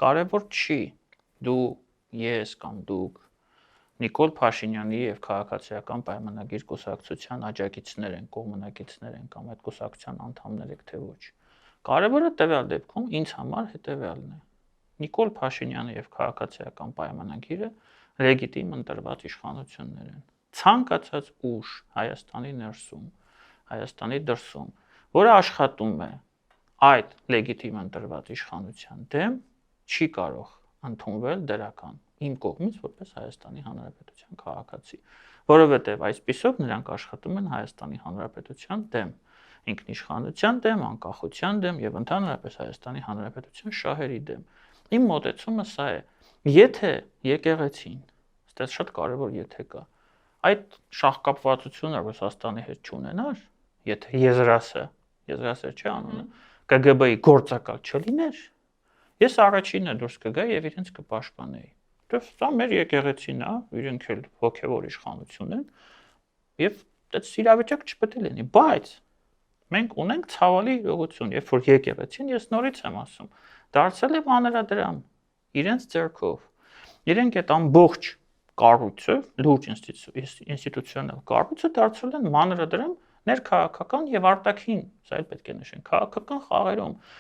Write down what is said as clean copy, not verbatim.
կարևոր չի դու, ես կամ դուք Նիկոլ Փաշինյանի եւ քաղաքացիական պայմանագիր կուսակցության աջակիցներ են, կողմնակիցներ են կամ այդ կուսակցության անդամներ եք թե ոչ։ Կարևորը տվյալ դեպքում ինձ համար հետեւյալն է։ Նիկոլ Փաշինյանը եւ քաղաքացիական պայմանագիրը լեգիտիմ ընտրված իշխանություններ են։ Ցանկացած ուժ Հայաստանի ներսում, Հայաստանի դրսում, որը աշխատում է այդ լեգիտիմ ընտրված իշխանության դեմ, չի կարող ընդունվել դրական իմ կողմից որպես Հայաստանի Հանրապետության քաղաքացի, որովհետև այսպիսով նրանք աշխատում են Հայաստանի Հանրապետության դեմ, ինքնիշխանության դեմ, անկախության դեմ եւ ընդհանրապես Հայաստանի Հանրապետության շահերի դեմ։ Իմ մոտեցումը սա է. եթե եկեղեցին, այստեղ շատ կարևոր եթե կա, այդ շահկապվածությունը Ռուսաստանի հետ չունենար, եթե եզրասեր չէ անունը, ԿԳԲ-ի գործակալ չլիներ, ես առաջինը դուրս կգայի եւ իրենց կպաշտպանեի։ Դա մեր եկեղեցին է, իրենք էլ հոգեվոր իշխանություն են եւ այդ իրավիճակ չպետք է լինի, բայց մենք ունենք ցավալի իրողություն, երբ որ եկեղեցին, ես նորից եմ ասում, դարձել է մանրադրամ իրենց ձեռքով։ Իրենք այդ ամբողջ կառույցը, լուրջ ինստիտուցիոնալ կառույցը դարձել են մանրադրամ ներքաղաքական եւ արտաքին, սա էլ պետք է նշենք, քաղաքական խաղերում։